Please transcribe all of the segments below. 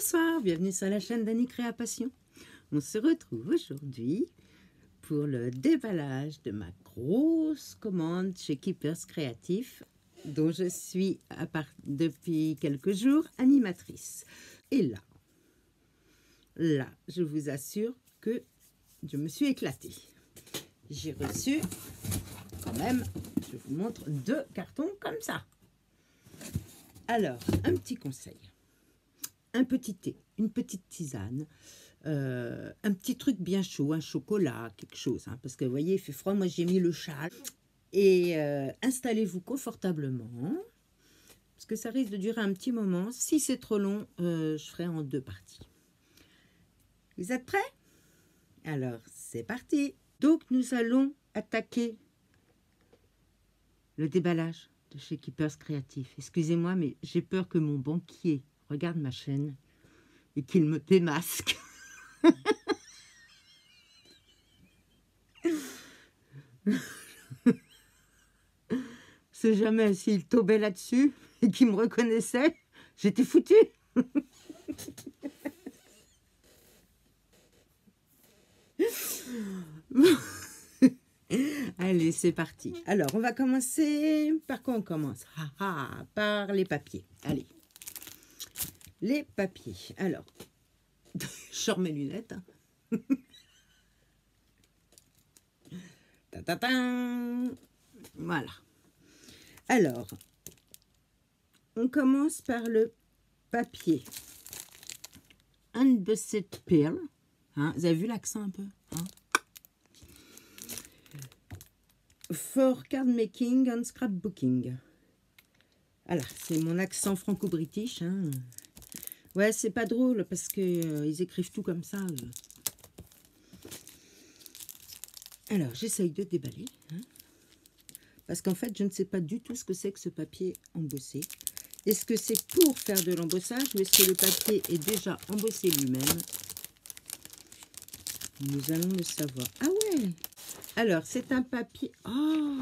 Bonsoir, bienvenue sur la chaîne d'Annie Création. On se retrouve aujourd'hui pour le déballage de ma grosse commande chez Keepers Créatif, dont je suis depuis quelques jours animatrice. Et là, je vous assure que je me suis éclatée. J'ai reçu quand même, je vous montre 2 cartons comme ça. Alors, un petit conseil. Un petit thé, une petite tisane, un petit truc bien chaud, un chocolat, quelque chose. Hein, parce que vous voyez, il fait froid, moi j'ai mis le châle. Et installez-vous confortablement, parce que ça risque de durer un petit moment. Si c'est trop long, je ferai en 2 parties. Vous êtes prêts? Alors, c'est parti. Donc, nous allons attaquer le déballage de chez Keepers Créatif. Excusez-moi, mais j'ai peur que mon banquier regarde ma chaîne et qu'il me démasque. C'est jamais s'il tombait là-dessus et qu'il me reconnaissait, j'étais foutue. Allez, c'est parti. Alors, on va commencer... Par quoi on commence? Par les papiers. Allez. Les papiers. Alors, je sors mes lunettes. Hein. Voilà. Alors, on commence par le papier. Unbossed Pearl. Hein, vous avez vu l'accent un peu, hein? For card making and scrapbooking. Voilà, c'est mon accent franco-british. Hein. Ouais, c'est pas drôle parce que ils écrivent tout comme ça. Alors, j'essaye de déballer. Hein, parce qu'en fait, je ne sais pas du tout ce que c'est que ce papier embossé. Est-ce que c'est pour faire de l'embossage ou est-ce que le papier est déjà embossé lui-même? Nous allons le savoir. Ah ouais! Alors, c'est un papier... Oh,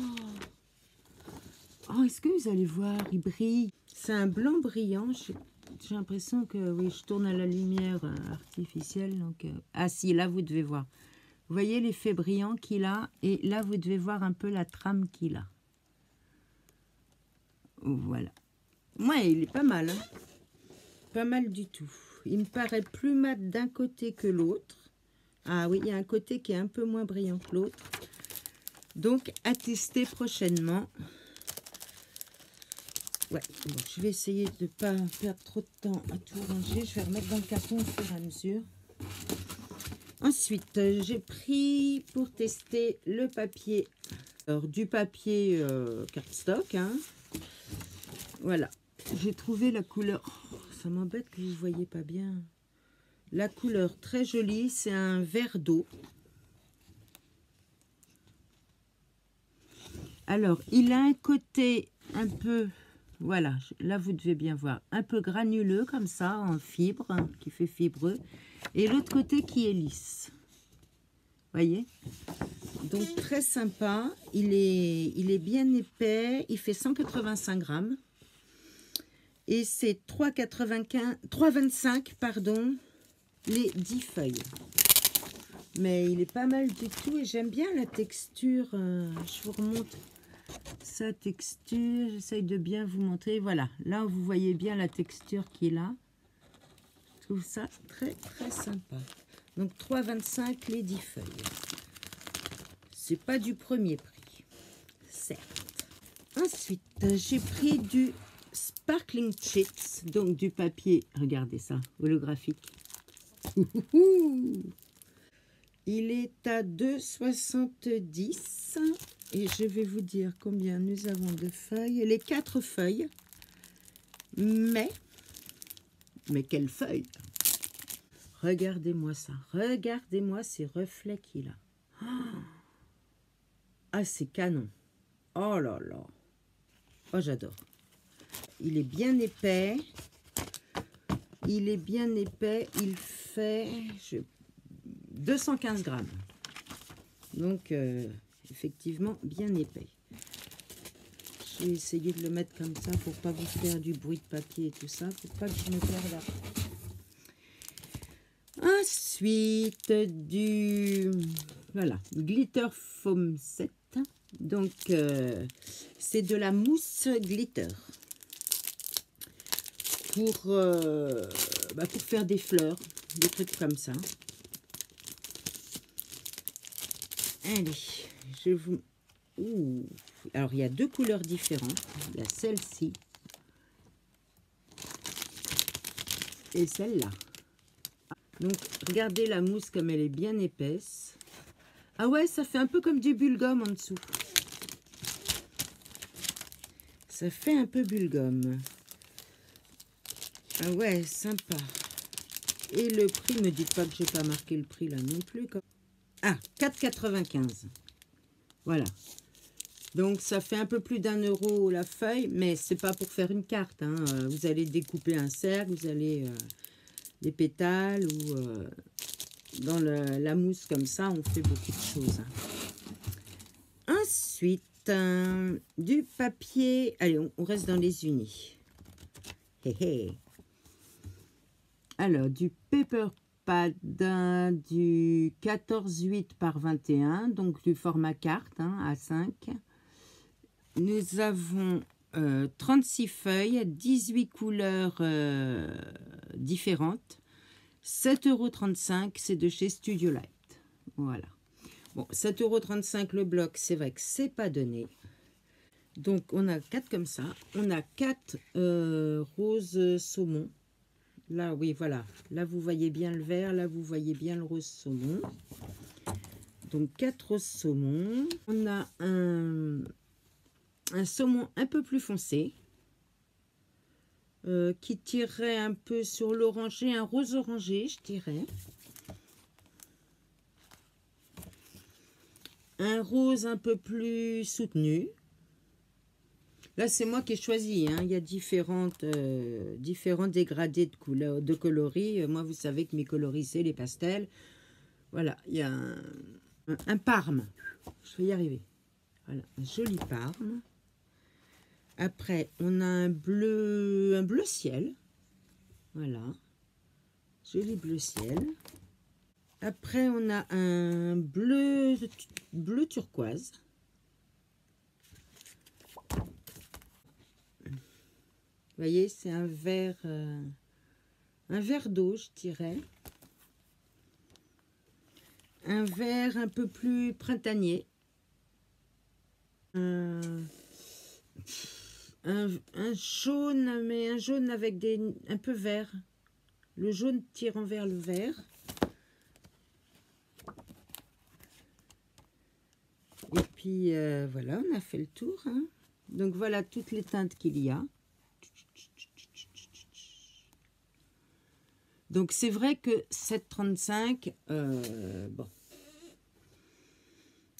est-ce que vous allez voir? Il brille. C'est un blanc brillant. J'ai l'impression que... Oui, je tourne à la lumière artificielle. Donc, ah si, là, vous devez voir. Vous voyez l'effet brillant qu'il a. Et là, vous devez voir un peu la trame qu'il a. Voilà. Ouais, il est pas mal. Hein, pas mal du tout. Il me paraît plus mat d'un côté que l'autre. Ah oui, il y a un côté qui est un peu moins brillant que l'autre. Donc, à tester prochainement. Ouais, bon, je vais essayer de ne pas perdre trop de temps à tout ranger. Je vais remettre dans le carton au fur et à mesure. Ensuite, j'ai pris pour tester le papier. Alors, du papier cardstock. Hein. Voilà. J'ai trouvé la couleur... Oh, ça m'embête que vous ne voyez pas bien. La couleur très jolie, c'est un vert d'eau. Alors, il a un côté un peu, voilà, là vous devez bien voir, un peu granuleux comme ça, en fibre, hein, qui fait fibreux. Et l'autre côté qui est lisse. Voyez? Donc, très sympa. Il est bien épais. Il fait 185 grammes. Et c'est 3,25, pardon, les 10 feuilles. Mais il est pas mal du tout et j'aime bien la texture. Je vous remontre sa texture. J'essaye de bien vous montrer. Voilà, là vous voyez bien la texture qu'il a. Je trouve ça très très sympa. Donc 3,25 les 10 feuilles. C'est pas du premier prix, certes. Ensuite, j'ai pris du Sparkling Chips, donc du papier, regardez ça, holographique. Il est à 2,70 et je vais vous dire combien nous avons de feuilles. Les 4 feuilles, mais quelles feuilles! Regardez-moi ça, regardez-moi ces reflets qu'il a. Ah, c'est canon! Oh là là! Oh, j'adore! Il est bien épais. Il est bien épais. Il fait 215 grammes. Donc, effectivement, bien épais. Je vais essayer de le mettre comme ça pour pas vous faire du bruit de papier et tout ça. Pour pas que je me perde après. Ensuite, voilà, glitter foam set. Donc, c'est de la mousse glitter pour faire des fleurs, des trucs comme ça. Allez, je vous... Ouh. Alors, il y a deux couleurs différentes. Il y a celle-ci et celle-là. Donc, regardez la mousse comme elle est bien épaisse. Ah ouais, ça fait un peu comme du bubblegum en dessous. Ça fait un peu bubblegum. Ah ouais, sympa. Et le prix, me dites pas que j'ai pas marqué le prix là non plus. Ah, 4,95. Voilà. Donc, ça fait un peu plus d'1 € la feuille, mais c'est pas pour faire une carte. Hein. Vous allez découper un cercle, vous allez les pétales ou dans la mousse comme ça, on fait beaucoup de choses. Hein. Ensuite, du papier. Allez, on reste dans les unis. Hé hé. Alors, du paper pad du 14,8 par 21, donc du format carte hein, A5. Nous avons 36 feuilles, 18 couleurs différentes. 7,35 €, c'est de chez Studio Light. Voilà. Bon, 7,35 € le bloc, c'est vrai que c'est pas donné. Donc, on a 4 comme ça. On a 4 roses saumon. Là, oui, voilà. Là, vous voyez bien le vert. Là, vous voyez bien le rose saumon. Donc, 4 roses saumon. On a un saumon un peu plus foncé. Qui tirerait un peu sur l'orangé. Un rose orangé, je dirais. Un rose un peu plus soutenu. Là, c'est moi qui ai choisi. Hein. Il y a différents dégradés de couleurs, de coloris. Moi, vous savez que mes coloris, c'est les pastels. Voilà, il y a un parme. Je vais y arriver. Voilà, un joli parme. Après, on a un bleu ciel. Voilà, joli bleu ciel. Après, on a un bleu turquoise. Vous voyez, c'est un vert d'eau, je dirais. Un vert un peu plus printanier. Un jaune, mais un jaune avec un peu vert. Le jaune tirant vers le vert. Et puis, voilà, on a fait le tour. Hein. Donc, voilà toutes les teintes qu'il y a. Donc, c'est vrai que 7,35, bon,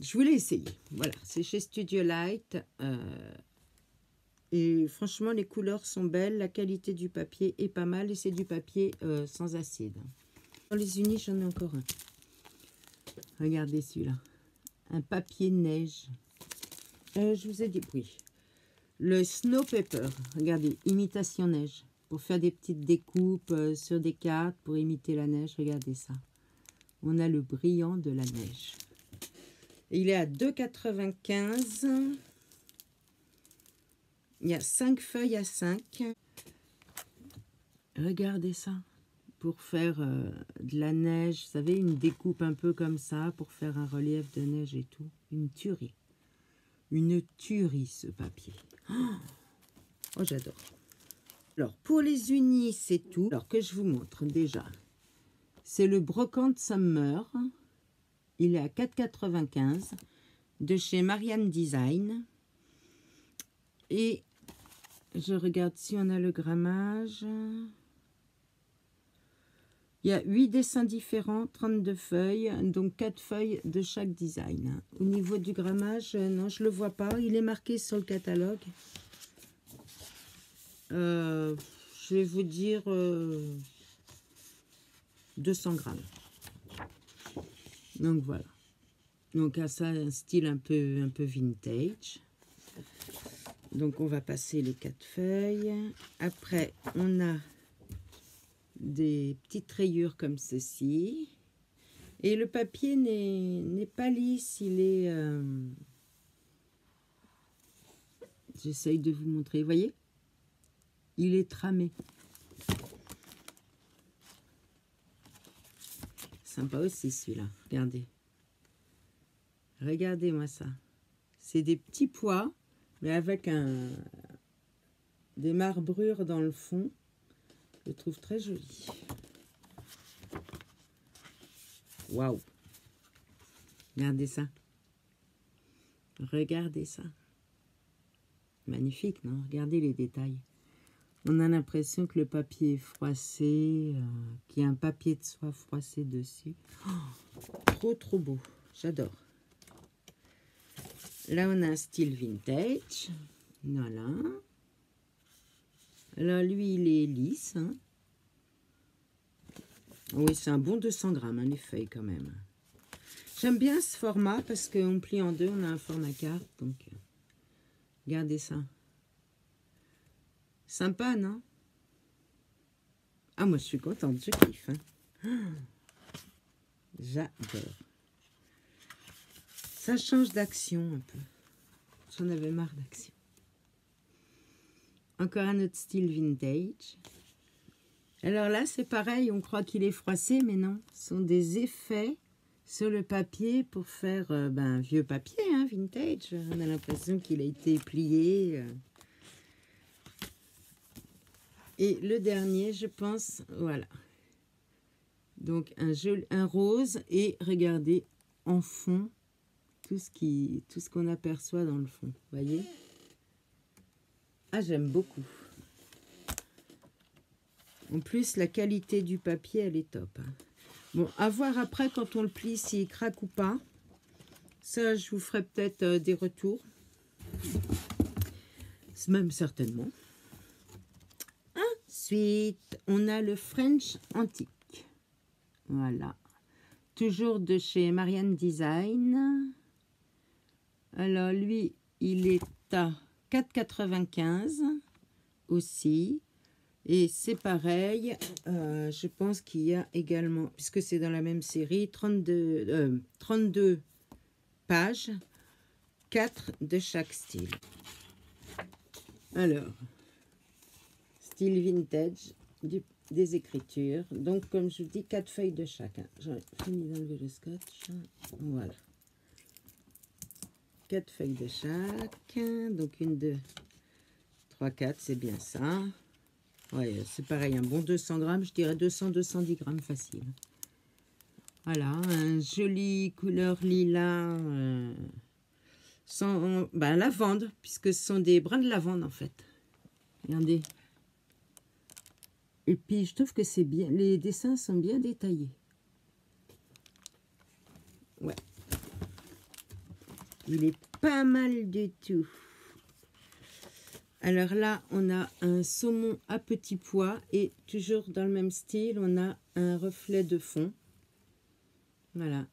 je voulais essayer. Voilà, c'est chez Studio Light. Et franchement, les couleurs sont belles. La qualité du papier est pas mal. Et c'est du papier sans acide. Dans les unis, j'en ai encore un. Regardez celui-là. Un papier neige. Je vous ai dit, oui. Le Snow Paper. Regardez, imitation neige. Pour faire des petites découpes sur des cartes, pour imiter la neige. Regardez ça. On a le brillant de la neige. Et il est à 2,95 €. Il y a 5 feuilles à 5. Regardez ça. Pour faire de la neige, vous savez, une découpe un peu comme ça, pour faire un relief de neige et tout. Une tuerie. Une tuerie, ce papier. Oh, j'adore. Alors, pour les unis, c'est tout. Alors, que je vous montre déjà. C'est le Brocante Summer. Il est à 4,95 € de chez Marianne Design. Et je regarde si on a le grammage. Il y a 8 dessins différents, 32 feuilles, donc 4 feuilles de chaque design. Au niveau du grammage, non, je ne le vois pas. Il est marqué sur le catalogue. Je vais vous dire 200 grammes. Donc voilà. Donc à ça, un style un peu vintage. Donc on va passer les 4 feuilles. Après, on a des petites rayures comme ceci. Et le papier n'est pas lisse, il est... J'essaye de vous montrer, vous voyez? Il est tramé. Sympa aussi celui-là, regardez. Regardez-moi ça. C'est des petits pois, mais avec des marbrures dans le fond. Je le trouve très joli. Waouh! Regardez ça. Regardez ça. Magnifique, non? Regardez les détails. On a l'impression que le papier est froissé, qu'il y a un papier de soie froissé dessus. Oh, trop, trop beau. J'adore. Là, on a un style vintage. Voilà. Là, lui, il est lisse. Hein. Oui, c'est un bon 200 grammes, hein, les feuilles quand même. J'aime bien ce format parce qu'on plie en deux, on a un format carte. Donc, regardez ça. Sympa, non? Ah, moi, je suis contente, je kiffe. Hein. J'adore. Ça change d'action un peu. J'en avais marre d'action. Encore un autre style vintage. Alors là, c'est pareil, on croit qu'il est froissé, mais non. Ce sont des effets sur le papier pour faire un vieux papier, hein, vintage. On a l'impression qu'il a été plié. Et le dernier, je pense, voilà. Donc un rose et regardez en fond tout ce qu'on aperçoit dans le fond. Voyez? Ah, j'aime beaucoup. En plus, la qualité du papier, elle est top. Hein. Bon, à voir après quand on le plie s'il craque ou pas. Ça, je vous ferai peut-être des retours. Même certainement. Ensuite, on a le French Antique. Voilà. Toujours de chez Marianne Design. Alors, lui, il est à 4,95 aussi. Et c'est pareil, je pense qu'il y a également, puisque c'est dans la même série, 32 pages, 4 de chaque style. Alors, style vintage, des écritures. Donc, comme je vous dis, 4 feuilles de chaque. Hein. J'ai fini d'enlever le scotch. Voilà. 4 feuilles de chaque. Donc, 1, 2, 3, 4, c'est bien ça. Ouais, c'est pareil, un bon 200 grammes, je dirais 200-210 grammes facile. Voilà, un joli couleur lilas, sans lavande, puisque ce sont des brins de lavande en fait. Regardez. Et puis je trouve que c'est bien, les dessins sont bien détaillés. Ouais. Il est pas mal du tout. Alors là, on a un saumon à petits pois et toujours dans le même style, on a un reflet de fond. Voilà,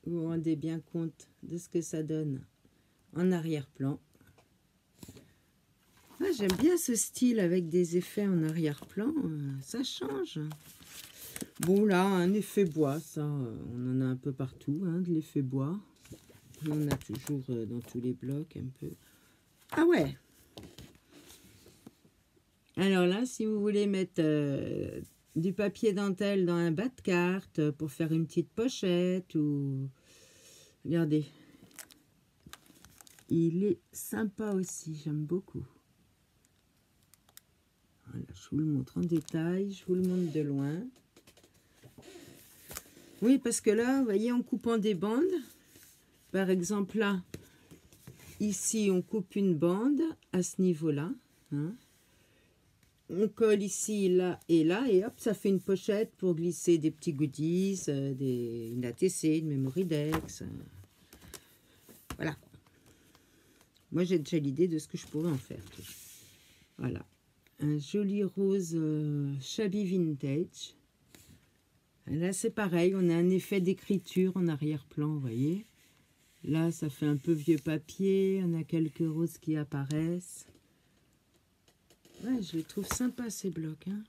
vous vous rendez bien compte de ce que ça donne en arrière-plan. Ah, j'aime bien ce style avec des effets en arrière-plan, ça change. Bon là, un effet bois, ça, on en a un peu partout, hein, de l'effet bois. On a toujours dans tous les blocs un peu. Ah ouais! Alors là, si vous voulez mettre du papier dentelle dans un bas de carte pour faire une petite pochette ou... Regardez. Il est sympa aussi, j'aime beaucoup. Voilà, je vous le montre en détail, je vous le montre de loin. Oui, parce que là, vous voyez, en coupant des bandes, par exemple là, ici, on coupe une bande à ce niveau-là, hein. On colle ici, là, et hop, ça fait une pochette pour glisser des petits goodies, une ATC, une memory dex. Voilà. Moi, j'ai déjà l'idée de ce que je pourrais en faire. Voilà. Un joli rose shabby vintage. Là, c'est pareil, on a un effet d'écriture en arrière-plan, vous voyez. Là, ça fait un peu vieux papier, on a quelques roses qui apparaissent. Ouais, je les trouve sympas ces blocs. Hein.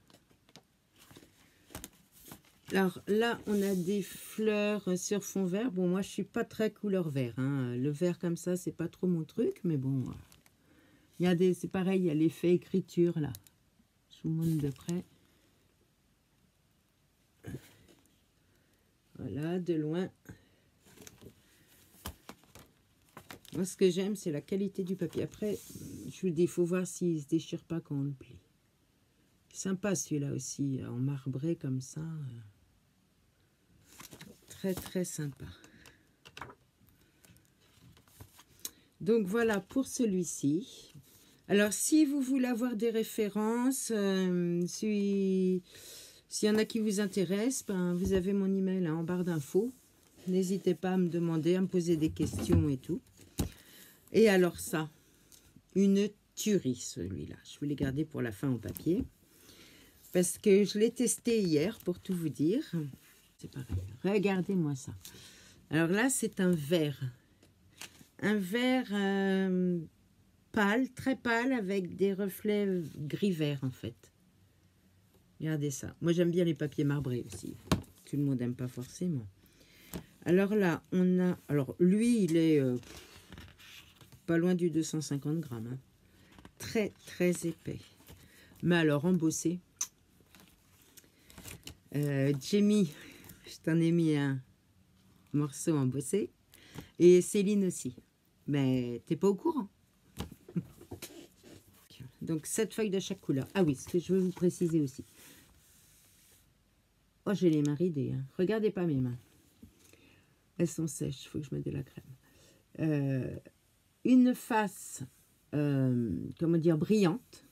Alors là, on a des fleurs sur fond vert. Bon, moi, je suis pas très couleur vert, hein. Le vert comme ça, c'est pas trop mon truc. Mais bon, il y a des, c'est pareil, il y a l'effet écriture, là. Je vous montre de près. Voilà, de loin. Moi, ce que j'aime, c'est la qualité du papier. Après, je vous dis, il faut voir s'il ne se déchire pas quand on le plie. Sympa celui-là aussi, en marbré comme ça. Très, très sympa. Donc, voilà pour celui-ci. Alors, si vous voulez avoir des références, s'il y en a qui vous intéressent, ben, vous avez mon email en barre d'infos. N'hésitez pas à me demander, à me poser des questions et tout. Et alors ça, une tuerie celui-là. Je voulais garder pour la fin en papier. Parce que je l'ai testé hier, pour tout vous dire. C'est pareil. Regardez-moi ça. Alors là, c'est un vert. Un vert pâle, très pâle, avec des reflets gris-vert, en fait. Regardez ça. Moi, j'aime bien les papiers marbrés aussi. Tout le monde n'aime pas forcément. Alors là, on a... Alors, lui, il est pas loin du 250 grammes. Hein. Très, très épais. Mais alors, embossé. Jamie, je t'en ai mis un morceau embossé. Et Céline aussi. Mais t'es pas au courant. Donc, 7 feuilles de chaque couleur. Ah oui, ce que je veux vous préciser aussi. Oh, j'ai les mains ridées. Hein. Regardez pas mes mains. Elles sont sèches. Il faut que je mette de la crème. Une face, comment dire, brillante.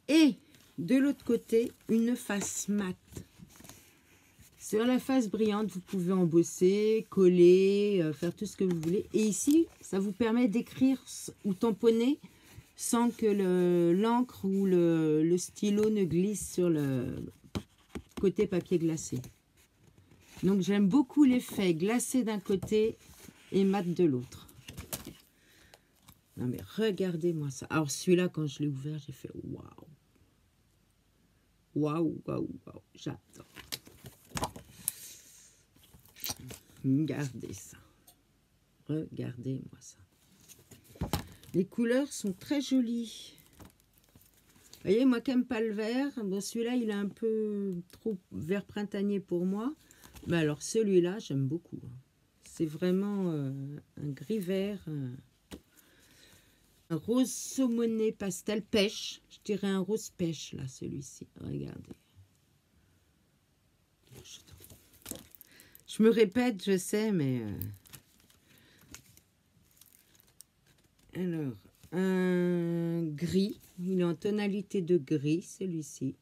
Et de l'autre côté, une face mate. Sur la face brillante, vous pouvez embosser, coller, faire tout ce que vous voulez. Et ici, ça vous permet d'écrire ou tamponner sans que l'encre ou le stylo ne glisse sur le côté papier glacé. Donc, j'aime beaucoup l'effet glacé d'un côté et mat de l'autre. Non, mais regardez-moi ça. Alors, celui-là, quand je l'ai ouvert, j'ai fait waouh. Waouh, waouh, waouh. J'adore. Regardez ça. Regardez-moi ça. Les couleurs sont très jolies. Vous voyez, moi qui n'aime pas le vert, bon, celui-là, il est un peu trop vert printanier pour moi. Mais alors, celui-là, j'aime beaucoup. C'est vraiment un gris vert. Un rose saumoné pastel pêche. Je dirais un rose pêche, là, celui-ci. Regardez. Je me répète, je sais, mais... Alors, un gris. Il est en tonalité de gris, celui-ci.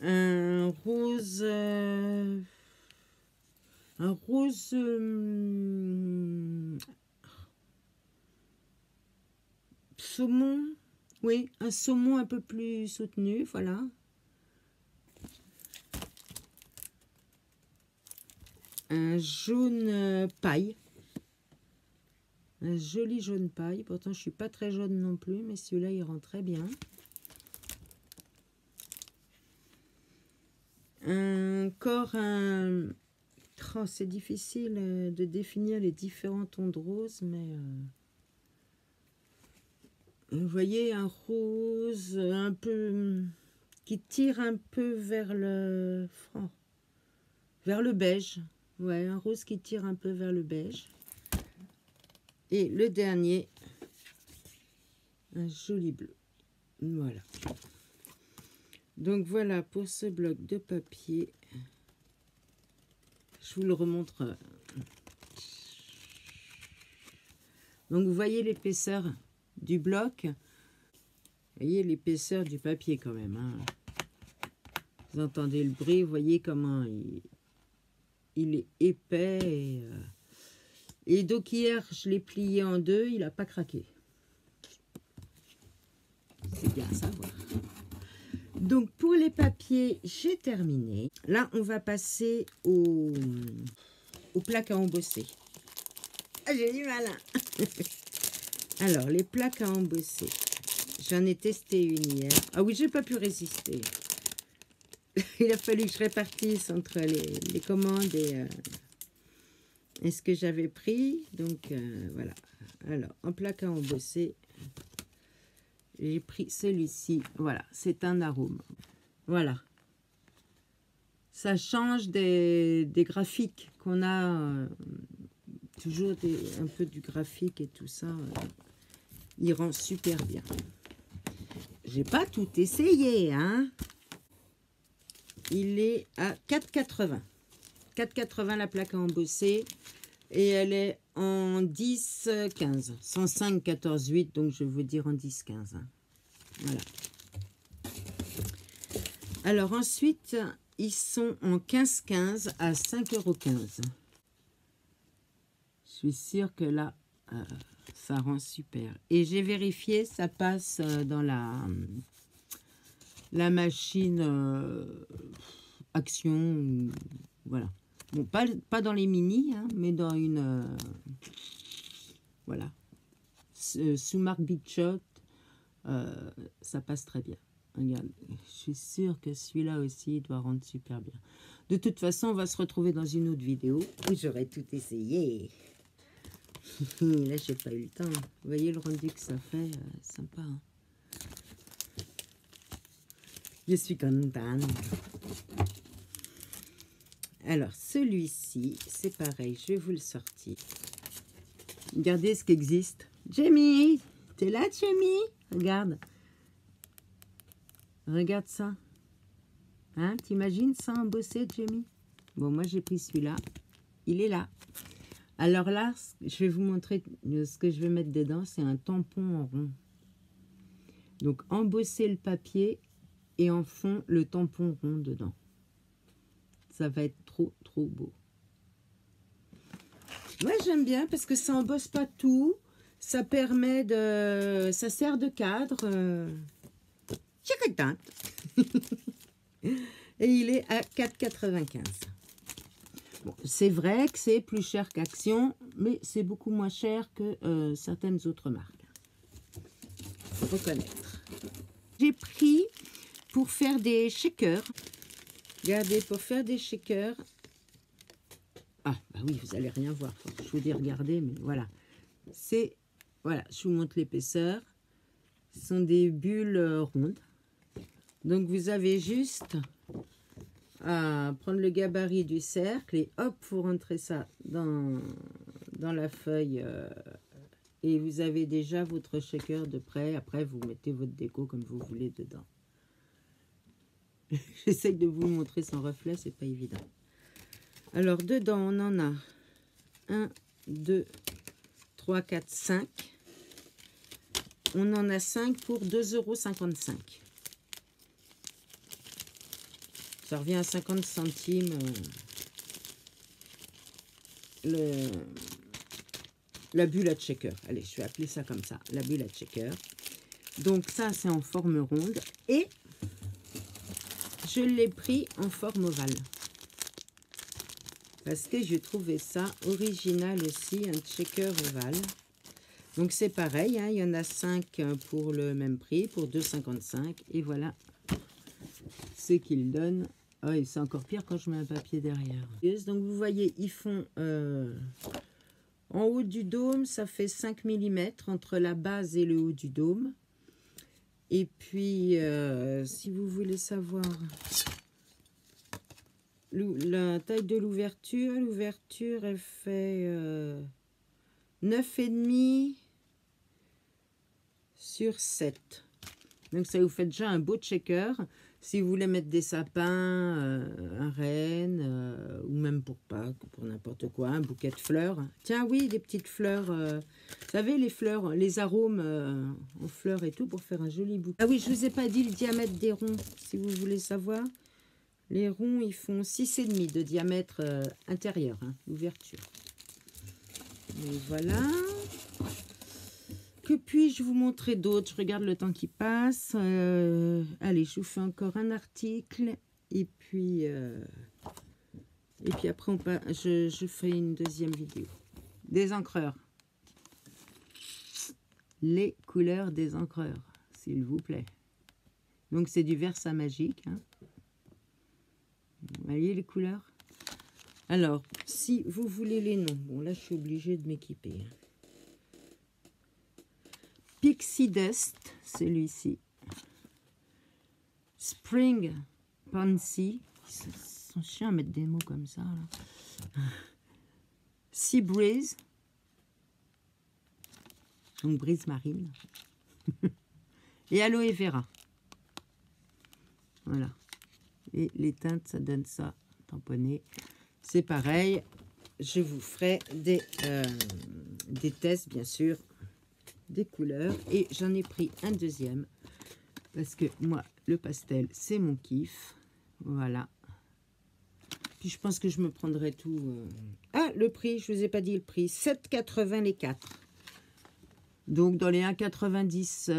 Un rose... un rose... saumon. Oui, un saumon un peu plus soutenu, voilà. Un jaune paille. Un joli jaune paille. Pourtant, je suis pas très jaune non plus, mais celui-là, il rend très bien. Encore un... Oh, c'est difficile de définir les différents tons de rose, mais... vous voyez, un rose un peu... qui tire un peu vers le... Oh, vers le beige. Ouais, un rose qui tire un peu vers le beige. Et le dernier, un joli bleu. Voilà. Donc voilà pour ce bloc de papier. Je vous le remontre. Donc vous voyez l'épaisseur du bloc. Vous voyez l'épaisseur du papier quand même. Hein. Vous entendez le bruit, vous voyez comment il est épais. Et donc hier, je l'ai plié en deux, il n'a pas craqué. C'est bien à savoir. Donc pour les papiers, j'ai terminé. Là, on va passer au plaque à embosser. Ah, j'ai du mal. Hein. Alors, les plaques à embosser. J'en ai testé une hier. Ah oui, j'ai pas pu résister. Il a fallu que je répartisse entre les commandes et ce que j'avais pris. Donc, voilà. Alors, en plaque à embosser, j'ai pris celui-ci. Voilà, c'est un arôme. Voilà. Ça change des graphiques qu'on a. Toujours un peu du graphique et tout ça. Il rend super bien. J'ai pas tout essayé, hein. Il est à 4,80. 4,80 la plaque à embosser. Et elle est en 10,15. 105, 14,8. Donc, je vais vous dire en 10,15. Hein. Voilà. Alors, ensuite, ils sont en 15,15 à 5,15 €. Je suis sûre que là, ça rend super. Et j'ai vérifié, ça passe dans la machine Action. Voilà. Bon, pas dans les mini, hein, mais dans une... voilà. Sous marque Big Shot, ça passe très bien. Regarde, je suis sûre que celui-là aussi doit rendre super bien. De toute façon, on va se retrouver dans une autre vidéo où j'aurai tout essayé. Là, j'ai pas eu le temps. Vous voyez le rendu que ça fait, sympa. Hein. Je suis contente. Alors, celui-ci, c'est pareil. Je vais vous le sortir. Regardez ce qui existe. Jamie, t'es là, Jamie? Regarde. Regarde ça. Hein, t'imagines ça embossé, Jamie? Bon, moi, j'ai pris celui-là. Il est là. Alors là, je vais vous montrer ce que je vais mettre dedans. C'est un tampon en rond. Donc, embosser le papier et en fond, le tampon rond dedans. Ça va être trop, trop beau. Moi, j'aime bien parce que ça embosse pas tout. Ça permet de... Ça sert de cadre. Je suis contente. Et il est à 4,95 €. Bon, c'est vrai que c'est plus cher qu'Action, mais c'est beaucoup moins cher que certaines autres marques. Faut reconnaître. J'ai pris pour faire des shakers. Regardez, pour faire des shakers. Ah, bah oui, vous allez rien voir. Faut que je vous dis, regardez, mais voilà. C'est, voilà, je vous montre l'épaisseur. Ce sont des bulles rondes. Donc, vous avez juste à prendre le gabarit du cercle et hop, vous rentrez ça dans la feuille et vous avez déjà votre shaker de prêt. Après, vous mettez votre déco comme vous voulez dedans. J'essaie de vous montrer sans reflet, c'est pas évident. Alors, dedans, on en a 1, 2, 3, 4, 5. On en a 5 pour 2,55 €. Ça revient à 50 centimes la bulle à shaker. Allez, je vais appeler ça comme ça, la bulle à shaker. Donc ça, c'est en forme ronde. Et je l'ai pris en forme ovale. Parce que je trouvais ça original aussi, un shaker ovale. Donc c'est pareil, hein, il y en a 5 pour le même prix, pour 2,55 €. Et voilà ce qu'ils donnent. Oh, et c'est encore pire quand je mets un papier derrière. Donc vous voyez, ils font en haut du dôme, ça fait 5 mm entre la base et le haut du dôme. Et puis, si vous voulez savoir la taille de l'ouverture, elle fait 9,5 sur 7. Donc ça vous fait déjà un beau shaker. Si vous voulez mettre des sapins, un renne, ou même pour Pâques, pour n'importe quoi, un bouquet de fleurs. Tiens, oui, des petites fleurs. Vous savez, les fleurs, les arômes en fleurs et tout, pour faire un joli bouquet. Ah oui, je ne vous ai pas dit le diamètre des ronds, si vous voulez savoir. Les ronds, ils font 6,5 de diamètre intérieur, hein, l'ouverture. Et voilà. Que puis-je vous montrer d'autre? Je regarde le temps qui passe. Allez, je vous fais encore un article. Et puis après, je fais une deuxième vidéo. Des encreurs. les couleurs des encreurs, s'il vous plaît. Donc, c'est du Versa Magique. Hein. Vous voyez les couleurs? Alors, si vous voulez les noms, bon là, je suis obligée de m'équiper. Pixie Dust, celui-ci. Spring Pansy. Ils sont chiants à mettre des mots comme ça. Là. Sea Breeze. Donc, brise marine. Et Aloe Vera. Voilà. Et les teintes, ça donne ça. Tamponné. C'est pareil. Je vous ferai des tests, bien sûr, des couleurs. Et j'en ai pris un deuxième. Parce que moi, le pastel, c'est mon kiff. Voilà. Puis je pense que je me prendrai tout. Ah, le prix, je ne vous ai pas dit le prix. 7,80 les 4. Donc, dans les 1,90,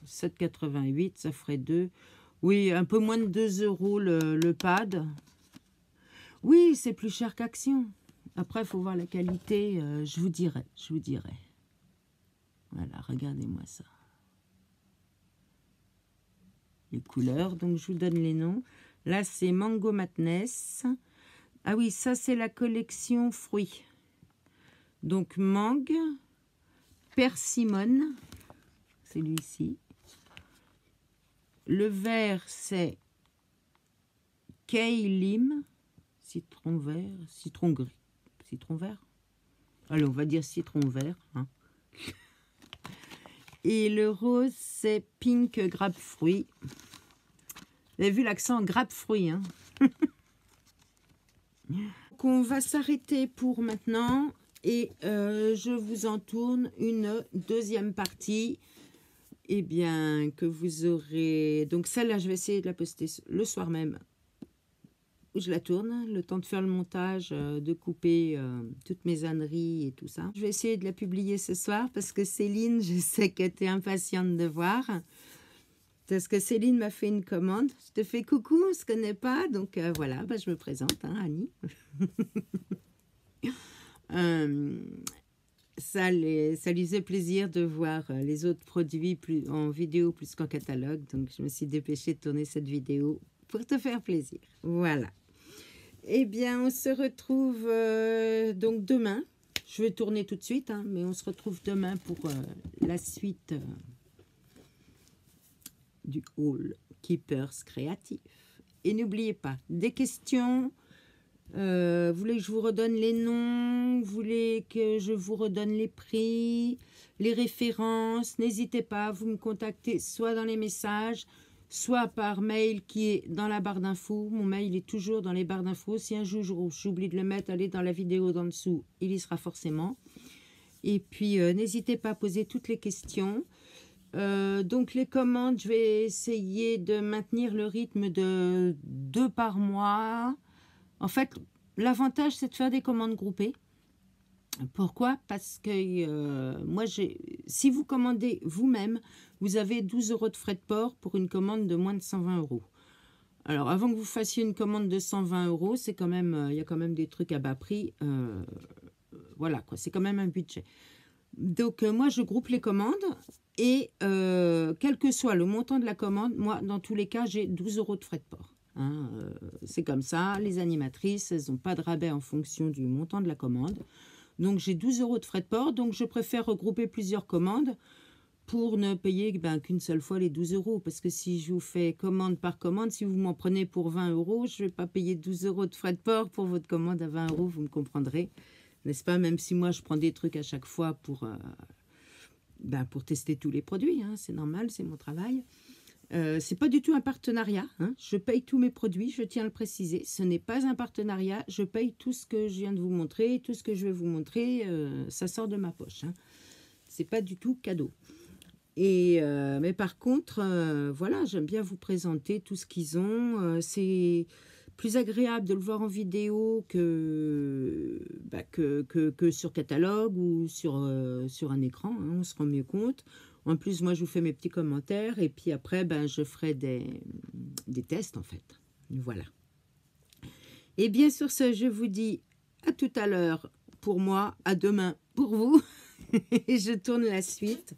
7,88, ça ferait 2. Oui, un peu moins de 2 euros le pad. Oui, c'est plus cher qu'Action. Après, il faut voir la qualité. Je vous dirai, je vous dirai. Voilà, regardez-moi ça. Les couleurs, donc je vous donne les noms. Là, c'est Mango Madness. Ah oui, ça, c'est la collection fruits. Donc, mangue, persimone, celui-ci. Le vert, c'est key lime, citron vert, citron gris, citron vert. Allez, on va dire citron vert. Hein. Et le rose, c'est pink grapefruit. Vous avez vu l'accent grapefruit, hein. Donc, on va s'arrêter pour maintenant. Et je vous en tourne une deuxième partie. Eh bien, que vous aurez... Donc, celle-là, je vais essayer de la poster le soir même. Je la tourne, le temps de faire le montage, de couper toutes mes âneries et tout ça. Je vais essayer de la publier ce soir parce que Céline, je sais qu'elle était impatiente de voir. Parce que Céline m'a fait une commande. Je te fais coucou, on ne se connaît pas. Donc, voilà, bah, je me présente, hein, Annie. Ça lui faisait plaisir de voir les autres produits plus en vidéo plus qu'en catalogue. Donc, je me suis dépêchée de tourner cette vidéo pour te faire plaisir. Voilà. Eh bien, on se retrouve donc demain. Je vais tourner tout de suite, hein, mais on se retrouve demain pour la suite du haul Keepers Créatif. Et n'oubliez pas, des questions... vous voulez que je vous redonne les noms, vous voulez que je vous redonne les prix, les références, n'hésitez pas, vous me contactez soit dans les messages, soit par mail qui est dans la barre d'infos. Mon mail est toujours dans les barres d'infos. Si un jour j'oublie de le mettre, allez dans la vidéo d'en dessous, il y sera forcément. Et puis, n'hésitez pas à poser toutes les questions. Donc, les commandes, je vais essayer de maintenir le rythme de 2 par mois. En fait, l'avantage, c'est de faire des commandes groupées. Pourquoi? Parce que moi, si vous commandez vous-même, vous avez 12 € de frais de port pour une commande de moins de 120 €. Alors, avant que vous fassiez une commande de 120 €, c'est quand même, il y a quand même des trucs à bas prix. Voilà, quoi, c'est quand même un budget. Donc, moi, je groupe les commandes et quel que soit le montant de la commande, moi, dans tous les cas, j'ai 12 € de frais de port. Hein, c'est comme ça, les animatrices, elles n'ont pas de rabais en fonction du montant de la commande. Donc, j'ai 12 € de frais de port. Donc, je préfère regrouper plusieurs commandes pour ne payer qu'une seule fois les 12 €. Parce que si je vous fais commande par commande, si vous m'en prenez pour 20 €, je ne vais pas payer 12 € de frais de port pour votre commande à 20 €, vous me comprendrez. N'est-ce pas? Même si moi, je prends des trucs à chaque fois pour tester tous les produits. Hein, c'est normal, c'est mon travail. C'est pas du tout un partenariat, hein. Je paye tous mes produits, je tiens à le préciser. Ce n'est pas un partenariat, je paye tout ce que je viens de vous montrer, tout ce que je vais vous montrer, ça sort de ma poche. Hein. C'est pas du tout cadeau. Et mais par contre, voilà, j'aime bien vous présenter tout ce qu'ils ont. C'est plus agréable de le voir en vidéo que sur catalogue ou sur un écran. Hein, on se rend mieux compte. En plus, moi, je vous fais mes petits commentaires et puis après, je ferai des tests, en fait. Voilà. Et bien, sur ce, je vous dis à tout à l'heure pour moi, à demain pour vous. Et je tourne la suite.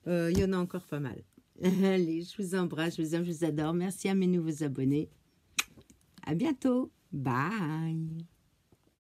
Il y en a encore pas mal. Allez, je vous embrasse, je vous aime, je vous adore. Merci à mes nouveaux abonnés. À bientôt. Bye.